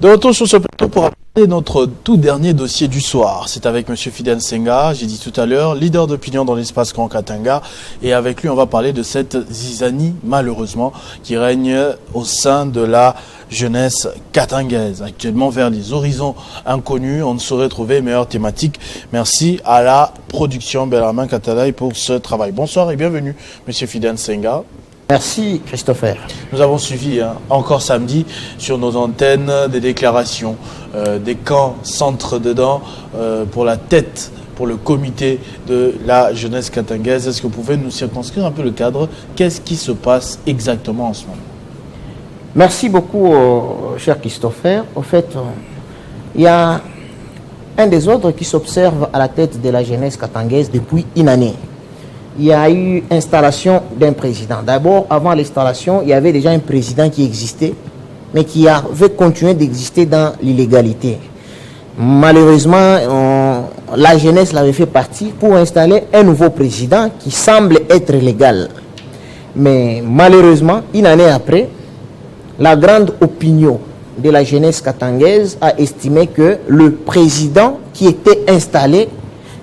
De retour sur ce plateau pour aborder notre tout dernier dossier du soir. C'est avec M. Fidèle Senga, j'ai dit tout à l'heure, leader d'opinion dans l'espace Grand Katanga. Et avec lui, on va parler de cette zizanie, malheureusement, qui règne au sein de la jeunesse katangaise. Actuellement, vers les horizons inconnus, on ne saurait trouver meilleure thématique. Merci à la production Bellarmin Katalaï pour ce travail. Bonsoir et bienvenue, M. Fidèle Senga. Merci Christopher. Nous avons suivi encore samedi sur nos antennes des déclarations, des camps centres dedans pour la tête, pour le comité de la jeunesse katangaise. Est-ce que vous pouvez nous circonscrire un peu le cadre? Qu'est-ce qui se passe exactement en ce moment? Merci beaucoup cher Christopher. Au fait, il y a un désordre qui s'observe à la tête de la jeunesse katangaise depuis une année. Il y a eu installation d'un président. D'abord, avant l'installation, il y avait déjà un président qui existait, mais qui avait continué d'exister dans l'illégalité. Malheureusement, la jeunesse l'avait fait partie pour installer un nouveau président qui semble être légal. Mais malheureusement, une année après, la grande opinion de la jeunesse katangaise a estimé que le président qui était installé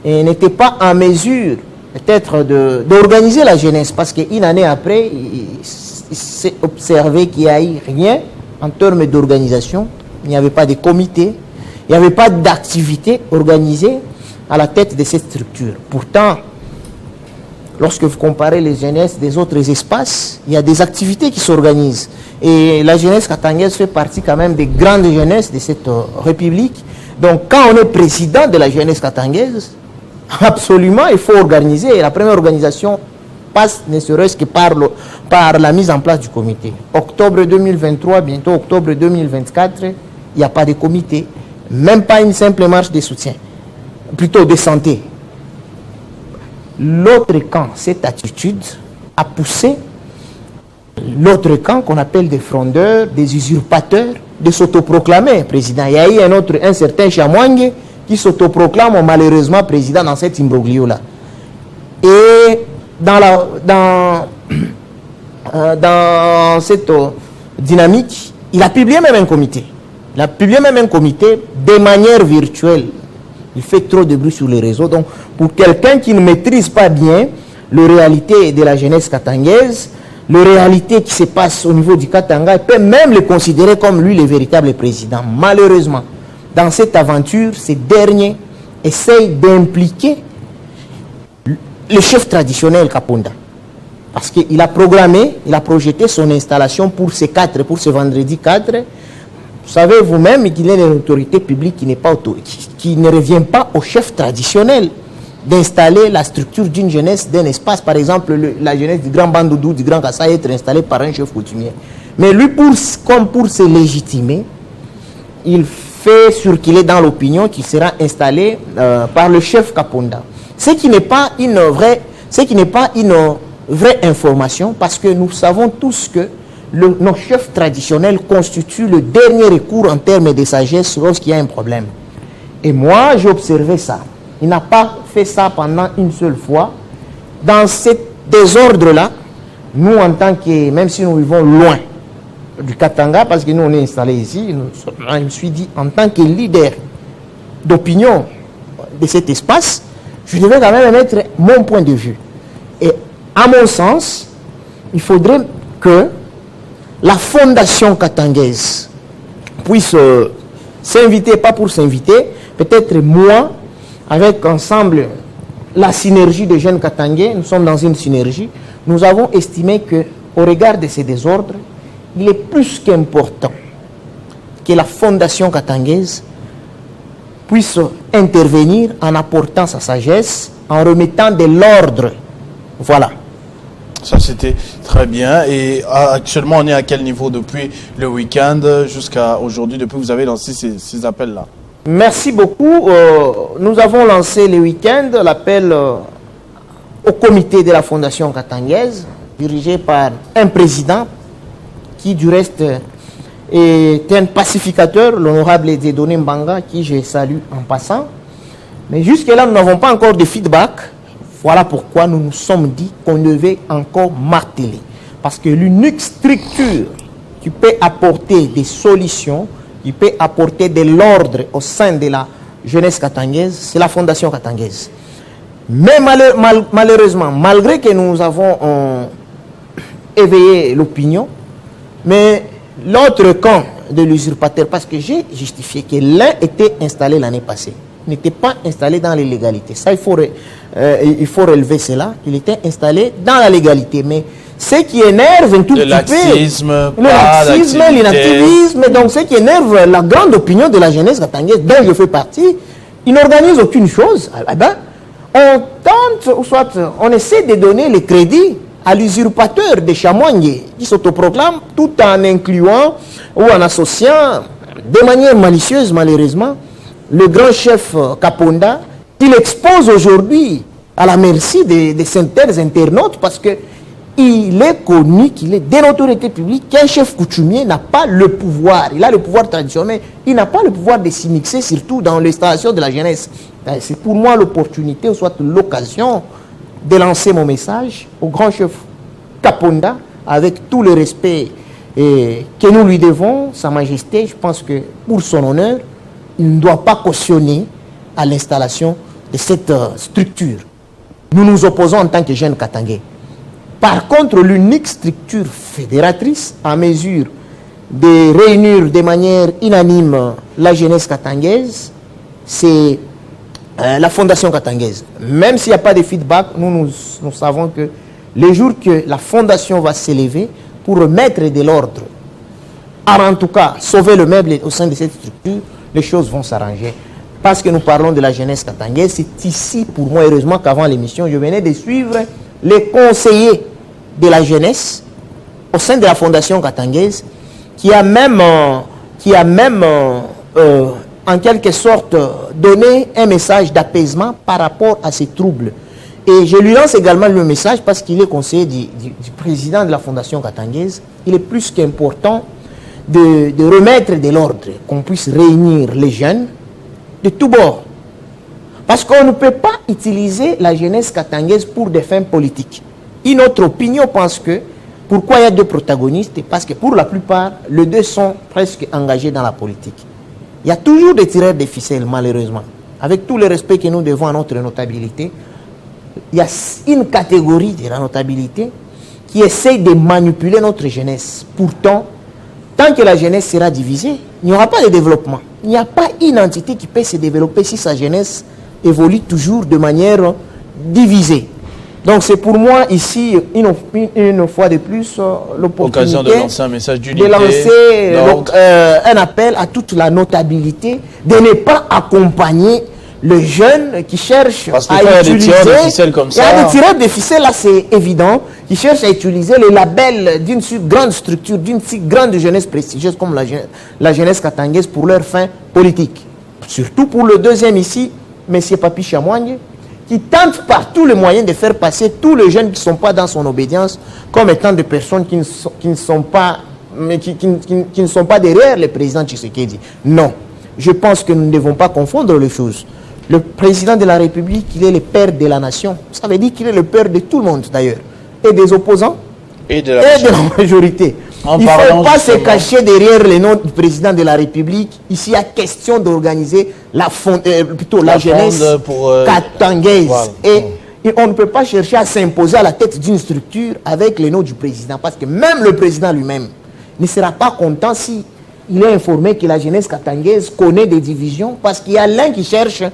n'était pas en mesure peut-être d'organiser la jeunesse, parce qu'une année après, il s'est observé qu'il n'y a eu rien en termes d'organisation. Il n'y avait pas de comité, il n'y avait pas d'activité organisée à la tête de cette structure. Pourtant, lorsque vous comparez les jeunesses des autres espaces, il y a des activités qui s'organisent. Et la jeunesse katangaise fait partie quand même des grandes jeunesses de cette république. Donc quand on est président de la jeunesse katangaise, absolument, il faut organiser. Et la première organisation passe ne serait-ce que par la mise en place du comité. Octobre 2023, bientôt octobre 2024, il n'y a pas de comité. Même pas une simple marche de soutien. Plutôt de santé. L'autre camp, cette attitude a poussé l'autre camp qu'on appelle des frondeurs, des usurpateurs, de s'autoproclamer président. Il y a eu un certain Chamwangue qui s'autoproclame malheureusement président dans cet imbroglio-là. Et dans cette dynamique, il a publié même un comité. Il a publié même un comité de manière virtuelle. Il fait trop de bruit sur les réseaux. Donc, pour quelqu'un qui ne maîtrise pas bien la réalité de la jeunesse katangaise, la réalité qui se passe au niveau du Katanga, il peut même le considérer comme lui le véritable président. Malheureusement, dans cette aventure, ces derniers essayent d'impliquer le chef traditionnel Kaponda. Parce qu'il a programmé, il a projeté son installation pour ce vendredi 4. Vous savez vous-même qu'il est une autorité publique qui ne revient pas au chef traditionnel d'installer la structure d'une jeunesse, d'un espace. Par exemple, la jeunesse du Grand Bandoudou, du Grand Kassai, être installée par un chef coutumier. Mais lui, comme pour se légitimer, il fait circuler dans l'opinion qu'il sera installé par le chef Kaponda. Ce qui n'est pas une vraie information, parce que nous savons tous que nos chefs traditionnels constituent le dernier recours en termes de sagesse lorsqu'il y a un problème. Et moi, j'ai observé ça. Il n'a pas fait ça pendant une seule fois. Dans ce désordre-là, nous, en tant que, même si nous vivons loin du Katanga, parce que nous, on est installés ici, je me suis dit, en tant que leader d'opinion de cet espace, je devais quand même mettre mon point de vue. Et à mon sens, il faudrait que la fondation katangaise puisse s'inviter, pas pour s'inviter, peut-être moi, avec ensemble la synergie des jeunes katangais, nous sommes dans une synergie, nous avons estimé qu'au regard de ces désordres, il est plus qu'important que la fondation katangaise puisse intervenir en apportant sa sagesse, en remettant de l'ordre. Voilà. Ça, c'était très bien. Et actuellement, on est à quel niveau depuis le week-end jusqu'à aujourd'hui, depuis que vous avez lancé ces appels-là? Merci beaucoup. Nous avons lancé le week-end l'appel au comité de la Fondation katangaise, dirigé par un président qui, du reste, est un pacificateur, l'honorable Dieudonné Mbanga, qui je salue en passant. Mais jusque-là, nous n'avons pas encore de feedback. Voilà pourquoi nous nous sommes dit qu'on devait encore marteler. Parce que l'unique structure qui peut apporter des solutions qui peut apporter de l'ordre au sein de la jeunesse katangaise, c'est la Fondation katangaise. Mais malheureusement, malgré que nous avons éveillé l'opinion, mais l'autre camp de l'usurpateur, parce que j'ai justifié que l'un était installé l'année passée, n'était pas installé dans l'illégalité. Ça, il faut relever cela. Il était installé dans la légalité. Mais ce qui énerve un tout petit peu, le laxisme, l'inactivisme, donc ce qui énerve la grande opinion de la jeunesse katangaise, dont je fais partie, il n'organise aucune chose. Eh ben, on tente, ou soit on essaie de donner le crédit à l'usurpateur de Chamoigne qui s'autoproclame, tout en incluant ou en associant de manière malicieuse, malheureusement, le grand chef Kaponda, qu'il expose aujourd'hui à la merci des centaines internautes, parce que il est connu qu'il est de l'autorité publique qu'un chef coutumier n'a pas le pouvoir. Il a le pouvoir traditionnel, il n'a pas le pouvoir de s'immiscer, surtout dans l'installation de la jeunesse. C'est pour moi l'opportunité, ou soit l'occasion, de lancer mon message au grand chef Kaponda, avec tout le respect que nous lui devons, Sa Majesté. Je pense que pour son honneur, il ne doit pas cautionner à l'installation de cette structure. Nous nous opposons en tant que jeunes Katangais. Par contre, l'unique structure fédératrice à mesure de réunir de manière unanime la jeunesse katangaise, c'est la Fondation katangaise. Même s'il n'y a pas de feedback, nous savons que le jour que la Fondation va s'élever pour remettre de l'ordre, en tout cas sauver le meuble au sein de cette structure, les choses vont s'arranger. Parce que nous parlons de la jeunesse katangaise, c'est ici, pour moi, heureusement qu'avant l'émission, je venais de suivre les conseillers de la jeunesse au sein de la Fondation katangaise, qui a même en quelque sorte donné un message d'apaisement par rapport à ces troubles. Et je lui lance également le message parce qu'il est conseiller du président de la Fondation katangaise. Il est plus qu'important de remettre de l'ordre, qu'on puisse réunir les jeunes de tous bords. Parce qu'on ne peut pas utiliser la jeunesse katangaise pour des fins politiques. Une autre opinion pense que, pourquoi il y a deux protagonistes? Parce que pour la plupart, les deux sont presque engagés dans la politique. Il y a toujours des tireurs de ficelles, malheureusement. Avec tout le respect que nous devons à notre notabilité, il y a une catégorie de la notabilité qui essaye de manipuler notre jeunesse. Pourtant, tant que la jeunesse sera divisée, il n'y aura pas de développement. Il n'y a pas une entité qui peut se développer si sa jeunesse évolue toujours de manière divisée. Donc c'est pour moi ici, une fois de plus, l'opportunité de lancer un message d'unité, de lancer un appel à toute la notabilité de ne pas accompagner le jeune qui cherche à utiliser... Il y a des tireurs de ficelles comme ça. Il y a des tireurs de ficelles, là c'est évident, qui cherchent à utiliser le label d'une si grande structure, d'une si grande jeunesse prestigieuse comme la jeunesse katangaise pour leurs fins politiques. Surtout pour le deuxième ici, M. Papi Chamoigne, qui tente par tous les moyens de faire passer tous les jeunes qui ne sont pas dans son obédience comme étant des personnes qui ne sont pas derrière le président Tshisekedi. Non, je pense que nous ne devons pas confondre les choses. Le président de la République, il est le père de la nation. Ça veut dire qu'il est le père de tout le monde d'ailleurs. Et des opposants et de la majorité. Il ne faut pas se cacher derrière le nom du président de la République. Ici, il y a question d'organiser la jeunesse katangaise. Voilà. Et on ne peut pas chercher à s'imposer à la tête d'une structure avec le nom du président. Parce que même le président lui-même ne sera pas content si il est informé que la jeunesse katangaise connaît des divisions. Parce qu'il y a l'un qui cherche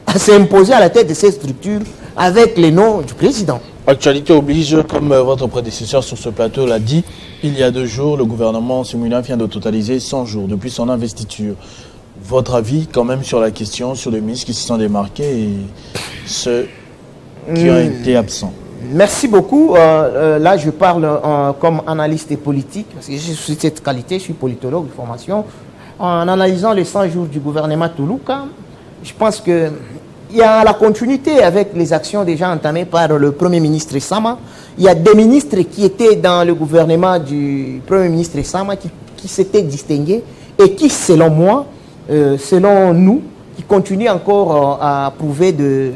à s'imposer à la tête de cette structure avec le nom du président. Actualité oblige, comme votre prédécesseur sur ce plateau l'a dit, il y a 2 jours, le gouvernement Simouina vient de totaliser 100 jours depuis son investiture. Votre avis quand même sur la question, sur les ministres qui se sont démarqués et ceux qui ont été absents? Merci beaucoup. Là, je parle comme analyste politique, parce que je suis de cette qualité, je suis politologue de formation. En analysant les 100 jours du gouvernement Toulouka, je pense que il y a la continuité avec les actions déjà entamées par le Premier ministre Sama. Il y a des ministres qui étaient dans le gouvernement du Premier ministre Sama qui s'étaient distingués et qui, selon moi, selon nous, qui continuent encore à prouver de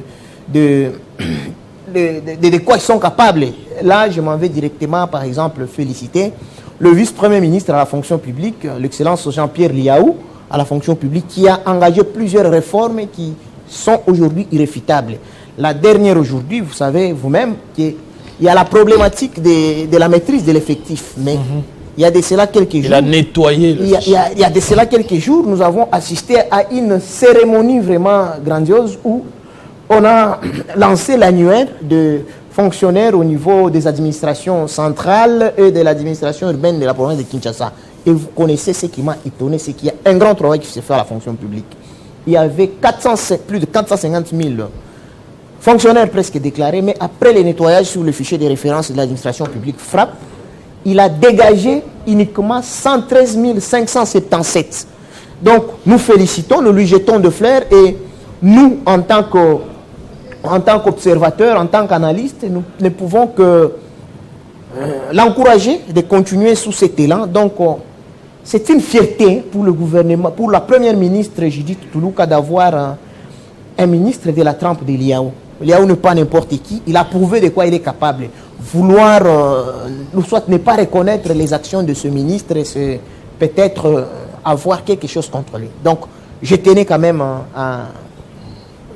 quoi ils sont capables. Là, je m'en vais directement, par exemple, féliciter le vice-premier ministre à la fonction publique, l'excellence Jean-Pierre Liaou, à la fonction publique, qui a engagé plusieurs réformes qui sont aujourd'hui irréfutables. La dernière aujourd'hui, vous savez vous-même qu'il y a la problématique de la maîtrise de l'effectif. Mais il y a de cela quelques jours. Il a nettoyé le il y a de cela quelques jours, nous avons assisté à une cérémonie vraiment grandiose où on a lancé l'annuaire de fonctionnaires au niveau des administrations centrales et de l'administration urbaine de la province de Kinshasa. Et vous connaissez ce qui m'a étonné, c'est qu'il y a un grand travail qui se fait à la fonction publique. Il y avait plus de 450 000 fonctionnaires presque déclarés, mais après le nettoyage sur le fichier de référence de l'administration publique FRAP, il a dégagé uniquement 113 577. Donc nous félicitons, nous lui jetons de fleurs et nous, en tant qu'observateurs, en tant qu'analystes, nous ne pouvons que l'encourager de continuer sous cet élan. Donc c'est une fierté pour le gouvernement, pour la première ministre Judith Toulouka d'avoir un ministre de la trempe de Liao. Liao n'est pas n'importe qui, il a prouvé de quoi il est capable. Vouloir, soit ne pas reconnaître les actions de ce ministre, c'est peut-être avoir quelque chose contre lui. Donc je tenais quand même à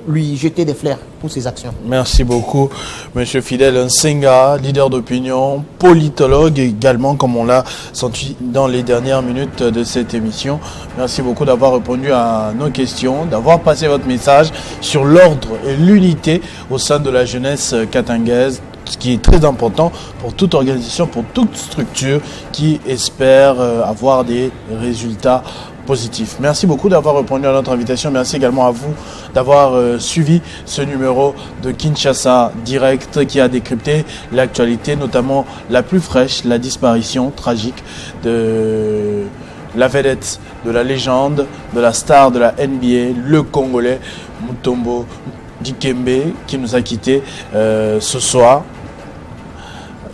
lui jeter des fleurs pour ses actions. Merci beaucoup, Monsieur Fidèle Nsenga, leader d'opinion, politologue également, comme on l'a senti dans les dernières minutes de cette émission. Merci beaucoup d'avoir répondu à nos questions, d'avoir passé votre message sur l'ordre et l'unité au sein de la jeunesse katangaise, ce qui est très important pour toute organisation, pour toute structure qui espère avoir des résultats positif. Merci beaucoup d'avoir répondu à notre invitation. Merci également à vous d'avoir suivi ce numéro de Kinshasa Direct qui a décrypté l'actualité, notamment la plus fraîche, la disparition tragique de la vedette, de la légende, de la star de la NBA, le Congolais Mutombo Dikembe, qui nous a quittés ce soir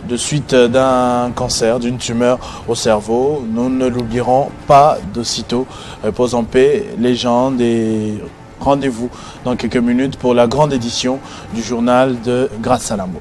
de suite d'un cancer, d'une tumeur au cerveau. Nous ne l'oublierons pas d'aussitôt. Repose en paix, légende, et rendez-vous dans quelques minutes pour la grande édition du journal de Grâce Salambo.